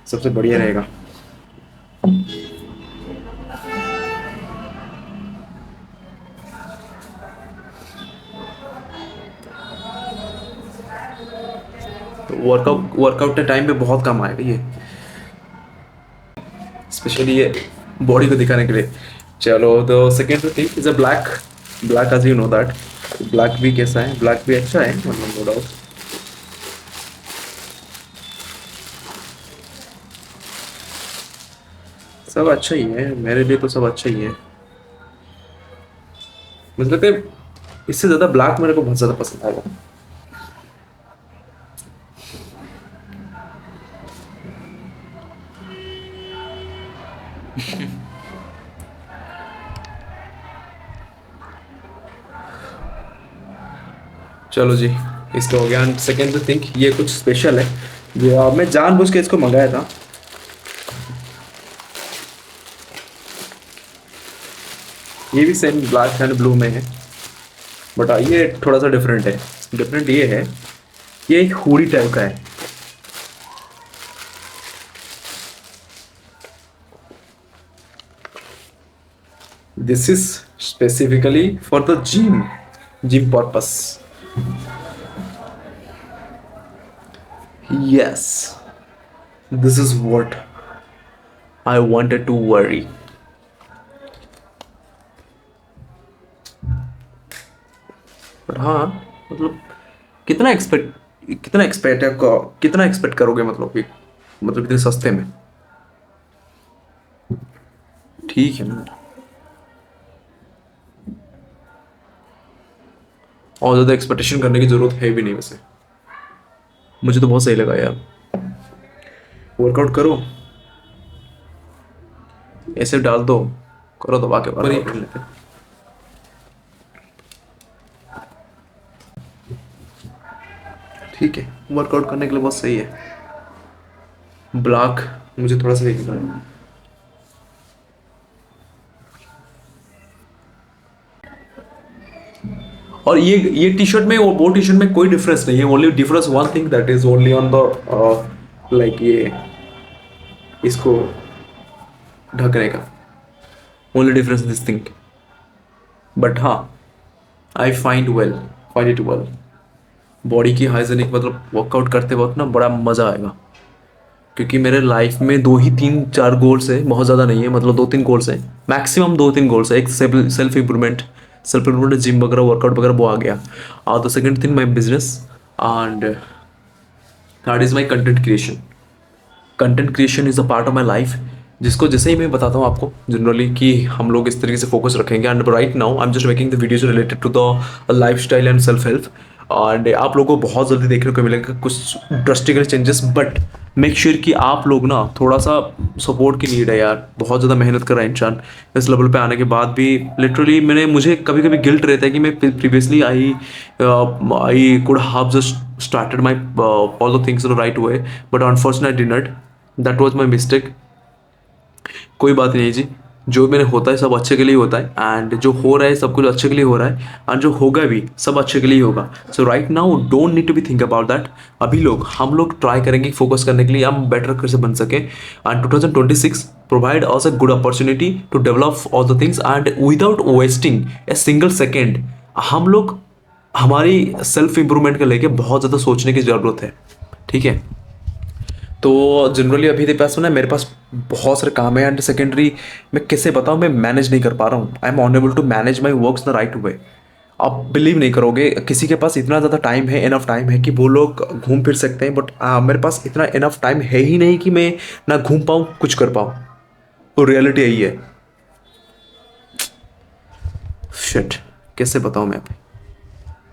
सबसे बढ़िया रहेगा. तो वर्कआउट के टाइम पे बहुत काम आएगा ये, स्पेशली ये बॉडी को दिखाने के लिए. चलो, the second thing is a black as you know that. Black भी कैसा है, ब्लैक भी अच्छा है, नो डाउट. सब अच्छा ही है मेरे लिए, तो सब अच्छा ही है. मुझे लगता है इससे ज़्यादा ब्लैक मेरे को बहुत ज़्यादा पसंद आएगा. चलो जी, इसका हो गया. एंड सेकेंड थिंग, ये कुछ स्पेशल है जो मैं जानबूझ के इसको मंगाया था. ये भी सेम ब्लैक एंड ब्लू में है, बट ये थोड़ा सा डिफरेंट है. डिफरेंट ये है, ये एक हुडी टाइप का है. This is specifically for the gym purpose. Yes, this is what I wanted to worry. But हाँ, मतलब कितना एक्सपेक्ट करोगे, मतलब इतने सस्ते में. ठीक है ना, और ज़्यादा एक्सपेक्टेशन करने की ज़रूरत है भी नहीं. वैसे मुझे तो बहुत सही लगा यार. वर्कआउट करो, ऐसे डाल दो, करो दबा के ऊपर ही कर लेते. ठीक है, वर्कआउट करने के लिए बहुत सही है. ब्लैक मुझे थोड़ा सा देखना है. और ये टी शर्ट में और वो टी शर्ट में कोई डिफरेंस नहीं है. Only difference one thing, that is only on the like ये इसको ढकने का. Only difference this thing. But हाँ, I find it well. Body की हाइजीनिक, मतलब वर्कआउट करते वक्त ना बड़ा मज़ा आएगा. क्योंकि मेरे लाइफ में 2 ही 3 4 गोल्स है, बहुत ज़्यादा नहीं है, मतलब 2-3 गोल्स हैं, मैक्सिमम 2-3 गोल्स है. एक self improvement, self improvement, gym वगैरह, वर्कआउट वगैरह वो आ गया। The second thing my business, and that is my content creation. Content creation is a part of my life, जिसको जैसे ही मैं बताता हूँ आपको जनरली कि हम लोग इस तरीके से फोकस रखेंगे। And right now I am just making the videos related to the lifestyle and self help, and आप लोगों को बहुत जल्दी देखने को मिलेगा कुछ drastical changes. But make sure कि आप लोग ना थोड़ा सा सपोर्ट की नीड है यार। बहुत ज़्यादा मेहनत कर रहा है इंसान इस लेवल पे आने के बाद भी। लिटरली मुझे कभी कभी गिल्ट रहता है कि मैं previously I could have just started my all the things in the right way, but unfortunately did not, that was my mistake. कोई बात नहीं जी, जो मैंने होता है सब अच्छे के लिए होता है, एंड जो हो रहा है सब कुछ अच्छे के लिए हो रहा है, एंड जो होगा भी सब अच्छे के लिए होगा। So right now don't need to be think about that. अभी हम लोग ट्राई करेंगे फोकस करने के लिए हम बेटर कैसे बन सके, and 2026 provide us a good opportunity to develop all the things, and without wasting a single second हम लोग हमारी सेल्फ इंप्रूवमेंट को लेके बहुत ज़्यादा सोचने की ज़रूरत है, ठीक है। तो जनरली अभी मेरे पास बहुत सारे काम है, एंड सेकेंडरी मैं कैसे बताऊँ, मैं मैनेज नहीं कर पा रहा हूँ। I am unable to manage my works the right way. आप बिलीव नहीं करोगे, किसी के पास इतना ज़्यादा टाइम है, इनफ टाइम है कि वो लोग घूम फिर सकते हैं, बट मेरे पास इतना इनफ टाइम है ही नहीं कि मैं ना घूम पाऊँ कुछ कर पाऊँ। तो रियलिटी यही है। शिट, कैसे बताऊँ मैं?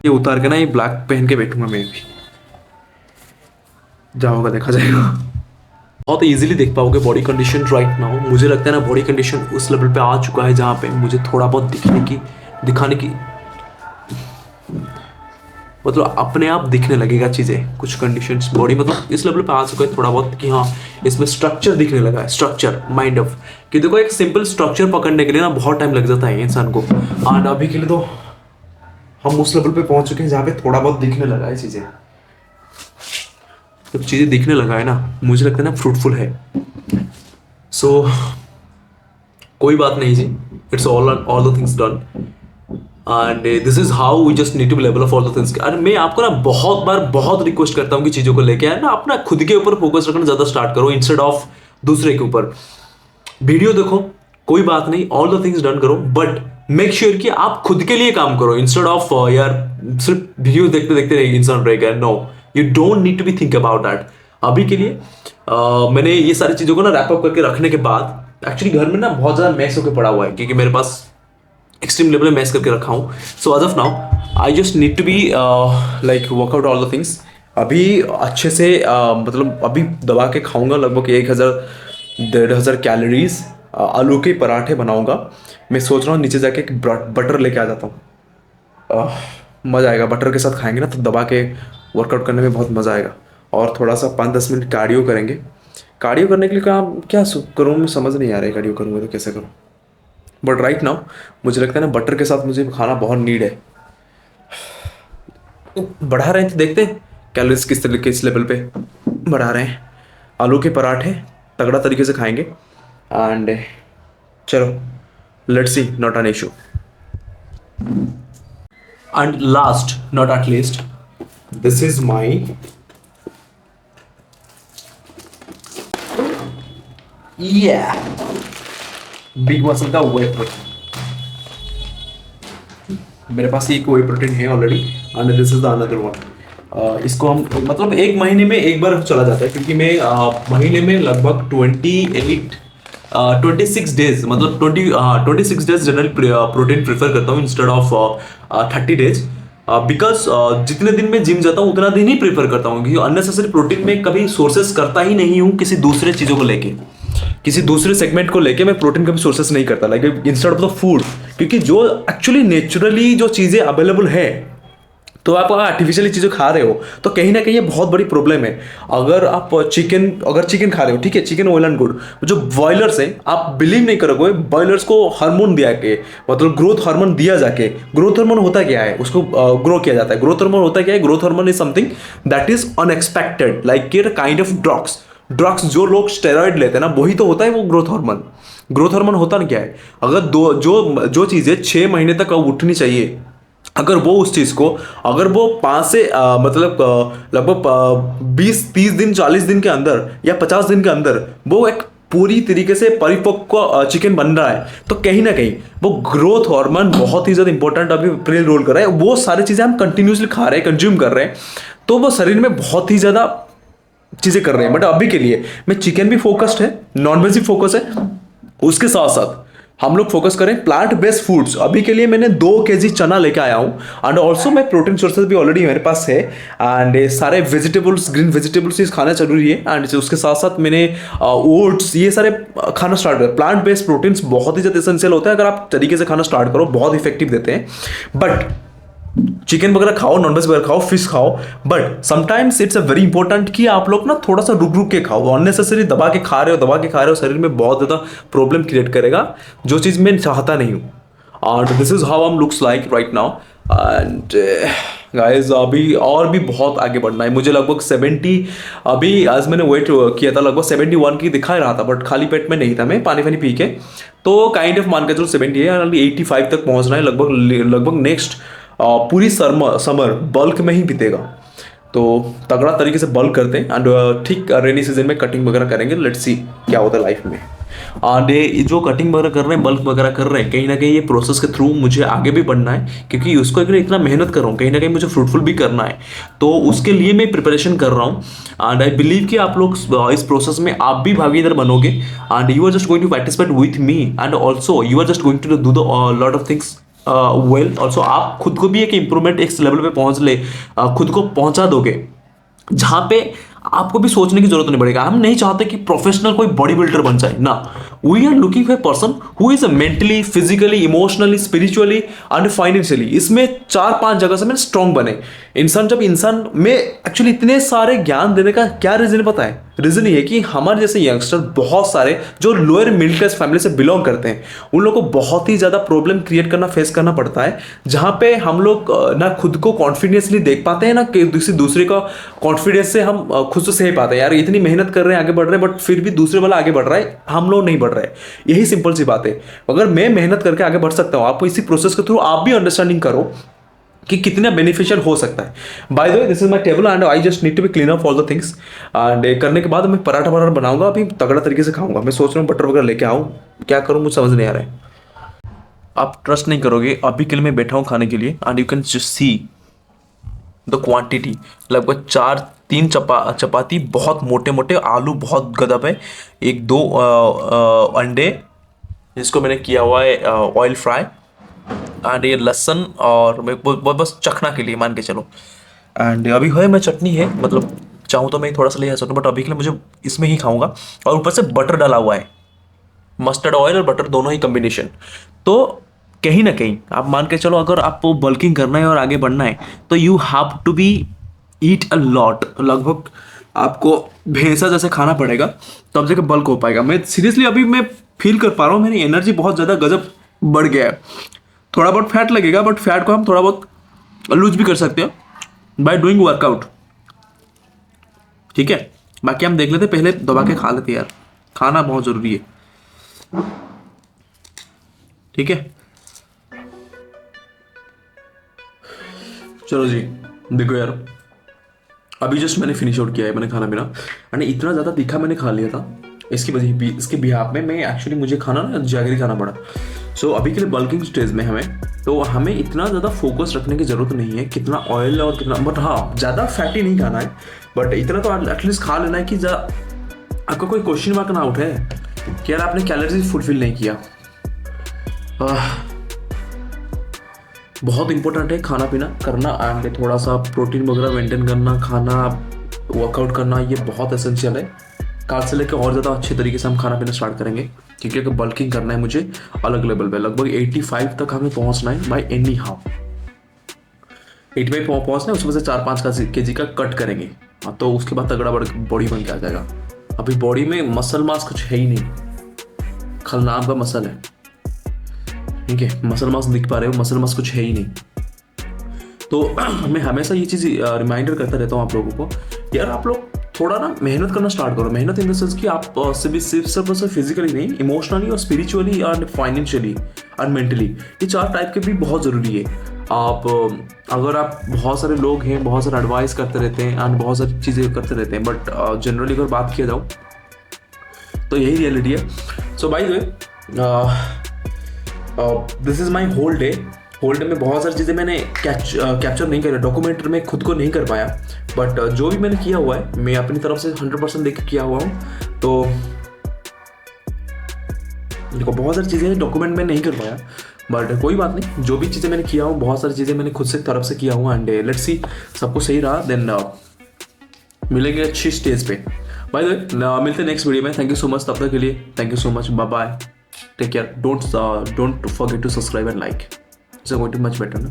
ये उतार के ना ये ब्लैक पहन के बैठूंगा मैं भी, जाओगा देखा जाएगा। बहुत इजीली देख पाओगे बॉडी कंडीशन राइट नाउ। मुझे लगता है ना बॉडी कंडीशन उस लेवल पे आ चुका है जहाँ पे मुझे थोड़ा बहुत दिखाने की मतलब अपने आप दिखने लगेगा चीज़ें, कुछ कंडीशंस। बॉडी मतलब इस लेवल पे आ चुका है थोड़ा बहुत कि हाँ इसमें स्ट्रक्चर दिखने लगा है, स्ट्रक्चर माइंड ऑफ कि देखो एक सिंपल स्ट्रक्चर पकड़ने के लिए ना बहुत टाइम लग जाता है इंसान को, एंड अभी के लिए तो हम उस लेवल पे पहुंच चुके हैं जहाँ पे थोड़ा बहुत दिखने लगा है चीज़ें। जब चीज़ें दिखने लगा है ना, मुझे लगता है ना फ्रूटफुल है। सो कोई बात नहीं जी, it's all the things done, and this is how we just need to level of all the things. और मैं आपको ना बहुत बार बहुत रिक्वेस्ट करता हूँ कि चीज़ों को लेके ना अपना खुद के ऊपर फोकस रखना ज़्यादा स्टार्ट करो इंस्टेड ऑफ दूसरे के ऊपर। वीडियो देखो कोई बात नहीं, ऑल द थिंग्स डन करो, बट मेक श्योर कि आप खुद के लिए काम करो इंस्टेड ऑफ यार सिर्फ वीडियो देखते देखते नहीं इंसान रहेगा। No, you don't need to be think about that. अभी के लिए मैंने ये सारी चीज़ों को ना रैप अप करके रखने के बाद एक्चुअली घर में ना बहुत ज़्यादा मैस होकर पड़ा हुआ है, क्योंकि मेरे पास एक्सट्रीम लेवल में मैस करके रखा हूँ। So as of now I just need to be like workout all the things. अभी अच्छे से मतलब अभी दबा के खाऊंगा लगभग 1000-1500 कैलोरीज। आलू के पराठे बनाऊंगा। मैं सोच रहा हूँ नीचे जाके बटर लेके आ जाता हूँ, मज़ा आएगा। बटर के साथ खाएंगे ना तो दबा के वर्कआउट करने में बहुत मज़ा आएगा। और थोड़ा सा 5-10 मिनट कार्डियो करेंगे। कार्डियो करने के लिए क्या करूँ, मैं समझ नहीं आ रहा है कार्डियो करूँगा तो कैसे करूँ। बट राइट नाउ मुझे लगता है ना बटर के साथ मुझे खाना बहुत नीड है। बढ़ा रहे हैं तो देखते हैं कैलोरीज किस तरीके इस लेवल पे बढ़ा रहे हैं। आलू के पराठे तगड़ा तरीके से खाएंगे, एंड चलो let's see, not an issue. And last not at least, this is my big muscle का वे प्रोटीन। मेरे पास एक वे प्रोटीन है already, and this is the another one. इसको हम मतलब एक महीने में एक बार चला जाता है, क्योंकि मैं महीने में लगभग 26 डेज मतलब 26 डेज जनरल प्रोटीन प्रेफर करता हूँ इंस्टेड ऑफ 30 डेज। बिकॉज जितने दिन मैं जिम जाता हूँ उतना दिन ही प्रेफर करता हूँ, क्योंकि अननेसेसरी प्रोटीन में कभी सोर्सेस करता ही नहीं हूँ किसी दूसरे चीज़ों को लेके, किसी दूसरे सेगमेंट को लेके मैं प्रोटीन कभी सोर्सेस नहीं करता like instead of the food. क्योंकि जो एक्चुअली नेचुरली जो चीज़ें अवेलेबल है, तो आप आर्टिफिशियली चीज़ें खा रहे हो तो कहीं ना कहीं ये बहुत बड़ी प्रॉब्लम है। अगर आप चिकन खा रहे हो, ठीक है, चिकन वेल एंड गुड। जो बॉयलर्स हैं, आप बिलीव नहीं करोगे, बॉयलर्स को हार्मोन दिया के मतलब ग्रोथ हार्मोन दिया जाके। ग्रोथ हार्मोन होता क्या है, उसको ग्रो किया जाता है। ग्रोथ हार्मोन होता क्या है, growth hormone is something that is unexpected, like kind of drugs जो लोग स्टेरॉइड लेते हैं ना, वही तो होता है वो ग्रोथ हार्मोन। ग्रोथ हार्मोन होता ना क्या है, अगर जो चीज़ें 6 महीने तक उठनी चाहिए, अगर वो उस चीज़ को अगर वो 5 से मतलब लगभग 20-30 दिन 40 दिन के अंदर या 50 दिन के अंदर वो एक पूरी तरीके से परिपक्व चिकन बन रहा है, तो कहीं ना कहीं वो ग्रोथ हार्मोन बहुत ही ज़्यादा इंपॉर्टेंट अभी प्ले रोल कर रहा है। वो सारी चीज़ें हम कंटिन्यूसली खा रहे हैं, कंज्यूम कर रहे हैं, तो वो शरीर में बहुत ही ज़्यादा चीज़ें कर रहे हैं। बट अभी के लिए मैं चिकन भी फोकस्ड है, नॉन वेज भी फोकस है, उसके साथ साथ हम लोग फोकस करें प्लांट बेस्ड फूड्स। अभी के लिए मैंने 2 केजी चना लेके आया हूँ, एंड ऑल्सो मैं प्रोटीन सोर्सेज भी ऑलरेडी मेरे पास है, एंड सारे वेजिटेबल्स, ग्रीन वेजिटेबल्स ये खाना जरूरी है। एंड उसके साथ साथ मैंने ओट्स ये सारे खाना स्टार्ट कर। प्लांट बेस्ड प्रोटीन्स बहुत ही ज़्यादा एसेंशियल होता है, अगर आप तरीके से खाना स्टार्ट करो बहुत इफेक्टिव देते हैं। बट चिकन वगैरह खाओ, नॉन वेज वगैरह खाओ, फिश खाओ, but sometimes it's a very important कि आप लोग ना थोड़ा सा रुक रुक के खाओ। अननेसेसरी दबा के खा रहे हो शरीर में बहुत ज़्यादा प्रॉब्लम क्रिएट करेगा, जो चीज़ मैं चाहता नहीं हूँ। And this is how I am looks like right now. And guys अभी और भी बहुत आगे बढ़ना है मुझे। लगभग 70 अभी आज मैंने वेट किया था, लगभग 71 की दिखा रहा था, बट खाली पेट में नहीं था मैं, पानी पी के, तो काइंड ऑफ मान के चलो 70 है, 85 तक पहुँचना है लगभग नेक्स्ट पूरी समर बल्क में ही बीतेगा। तो तगड़ा तरीके से बल्क करते हैं, एंड ठीक रेनी सीजन में कटिंग वगैरह करेंगे। लेट्स सी क्या होता है लाइफ में। एंड ये जो कटिंग वगैरह कर रहे हैं, बल्क वगैरह कर रहे हैं, कहीं ना कहीं ये प्रोसेस के थ्रू मुझे आगे भी बढ़ना है, क्योंकि उसको अगर इतना मेहनत कर रहा हूँ, कहीं ना कहीं मुझे फ्रूटफुल भी करना है, तो उसके लिए मैं प्रिपरेशन कर रहा हूँ। एंड आई बिलीव कि आप लोग इस प्रोसेस में आप भी भागीदार बनोगे, and you are just going to participate with me, and also you are just going to do the lot of things well. Also आप खुद को भी एक इम्प्रूवमेंट एक लेवल पे पहुंच ले, खुद को पहुंचा दोगे जहां पे आपको भी सोचने की जरूरत नहीं पड़ेगा। हम नहीं चाहते कि प्रोफेशनल कोई बॉडी बिल्डर बन जाए ना, we are looking for a person who is mentally, physically, emotionally, spiritually and financially, इसमें 4-5 जगह से मैं स्ट्रॉन्ग बने इंसान। जब इंसान में एक्चुअली इतने सारे ज्ञान देने का क्या रीजन पता है? रीजन ये है कि हमारे जैसे यंगस्टर बहुत सारे जो लोअर मिडिल क्लास फैमिली से बिलोंग करते हैं, उन लोगों को बहुत ही ज़्यादा प्रॉब्लम क्रिएट करना, फेस करना पड़ता है, जहाँ पे हम लोग ना खुद को कॉन्फिडेंसली देख पाते हैं, ना किसी दूसरे का कॉन्फिडेंस से हम खुद से सह पाते हैं। यार इतनी मेहनत कर रहे हैं, आगे बढ़ रहे हैं, बट फिर भी दूसरे वाला आगे बढ़ रहा है, हम लोग नहीं बढ़ रहे। यही सिंपल सी बात है। अगर मैं मेहनत करके आगे बढ़ सकता हूँ, आप इसी प्रोसेस के थ्रू आप भी अंडरस्टैंडिंग करो कि कितना बेनिफिशियल हो सकता है। By the way this is my table and I just need to be clean up all the things. And करने के बाद मैं पराठा बनाऊंगा, अभी तगड़ा तरीके से खाऊंगा। मैं सोच रहा हूँ बटर वगैरह लेके आऊँ, क्या करूँ मुझे समझ नहीं आ रहा है। आप ट्रस्ट नहीं करोगे, अभी के लिए मैं बैठा हूँ खाने के लिए, and you can just see the quantity. लगभग 4-3 चपाती, बहुत मोटे मोटे आलू, बहुत गदब है, 1-2 अंडे जिसको मैंने किया हुआ है ऑयल फ्राई, एंड ये लहसुन, और मैं बस चखना के लिए मान के चलो। एंड अभी है मैं चटनी है, मतलब चाहूँ तो मैं थोड़ा सा ले आ सकता हूँ, बट अभी के लिए मुझे इसमें ही खाऊंगा। और ऊपर से बटर डाला हुआ है, मस्टर्ड ऑयल और बटर दोनों ही कॉम्बिनेशन। तो कहीं ना कहीं आप मान के चलो, अगर आपको बल्किंग करना है और आगे बढ़ना है, तो you have to be eat a lot. लगभग आपको भैंसा जैसे खाना पड़ेगा, तब जाके बल्क हो पाएगा। मैं सीरियसली अभी मैं फील कर पा रहा हूँ, मेरी एनर्जी बहुत ज़्यादा गजब बढ़ गया है। थोड़ा बहुत फैट लगेगा, बट फैट को हम थोड़ा बहुत लूज भी कर सकते हैं बाय डूइंग वर्कआउट, ठीक है। बाकी हम देख लेते, पहले दबा के खा लेते यार, खाना बहुत ज़रूरी है, ठीक है। चलो जी, देखो यार, अभी जस्ट मैंने फिनिश आउट किया है, मैंने खाना पीना, यानी इतना ज़्यादा तीखा मैंने खा लिया था, इसकी वजह इसके बिहाफ में मैं एक्चुअली मुझे खाना ना जैगरी खाना पड़ा। सो अभी के लिए बल्किंग स्टेज में हमें इतना ज़्यादा फोकस रखने की ज़रूरत नहीं है कितना ऑयल और कितना, बट हाँ ज़्यादा फैटी नहीं खाना है, बट इतना तो एटलीस्ट खा लेना है कि आपका कोई क्वेश्चन मार्क ना उठे कि यार आपने कैलोरीज फुलफिल नहीं किया। बहुत इंपॉर्टेंट है खाना पीना करना, एंड थोड़ा सा प्रोटीन वगैरह मेंटेन करना, खाना, वर्कआउट करना, ये बहुत एसेंशियल है। कल से लेकर और ज़्यादा अच्छे तरीके से हम खाना पीना स्टार्ट करेंगे, क्योंकि अगर बल्किंग करना है मुझे अलग लेवल पे, लगभग 85 तक हमें पहुंचना है बाई एनी हाउ। 85 पहुंचना है, उसमें से 4-5 kg का कट करेंगे, तो उसके बाद तगड़ा बॉडी बन के आ जाएगा। अभी बॉडी में मसल मास कुछ है ही नहीं, खल नाम का मसल है, ठीक है। मसल मास दिख पा रहे हो, मसल मास कुछ है ही नहीं। तो मैं हमेशा ये चीज़ रिमाइंडर करता रहता हूँ आप लोगों को, यार आप लोग थोड़ा ना मेहनत करना स्टार्ट करो। मेहनत इन द सेंस कि आप सिर्फ फिजिकली नहीं, इमोशनली और spiritually and financially and mentally, ये 4 टाइप के भी बहुत ज़रूरी है। आप अगर आप बहुत सारे लोग हैं, बहुत सारे एडवाइस करते रहते हैं एंड बहुत सारी चीज़ें करते रहते हैं, बट जनरली अगर बात किया जाओ तो यही रियलिटी है. So by the way, this is my whole day. Whole day में बहुत सारी चीज़ें मैंने कैप्चर नहीं करी, डॉक्यूमेंट में खुद को नहीं कर पाया, बट जो भी मैंने किया हुआ है मैं अपनी तरफ से 100% देख किया हुआ हूँ. तो देखो बहुत सारी चीज़ें डॉक्यूमेंट में नहीं कर पाया, बट कोई बात नहीं, जो भी चीज़ें मैंने किया हूँ बहुत सारी चीज़ें मैंने खुद से तरफ से किया हुआ. एंड लेट्स सी सब कुछ सही रहा देन मिलेंगे अच्छी स्टेज पे. बाय द वे मिलते हैं नेक्स्ट वीडियो में. थैंक यू सो मच तब तक के लिए. Thank you so much. Bye bye. Take care. Don't forget to subscribe and like. It's going to much better ना.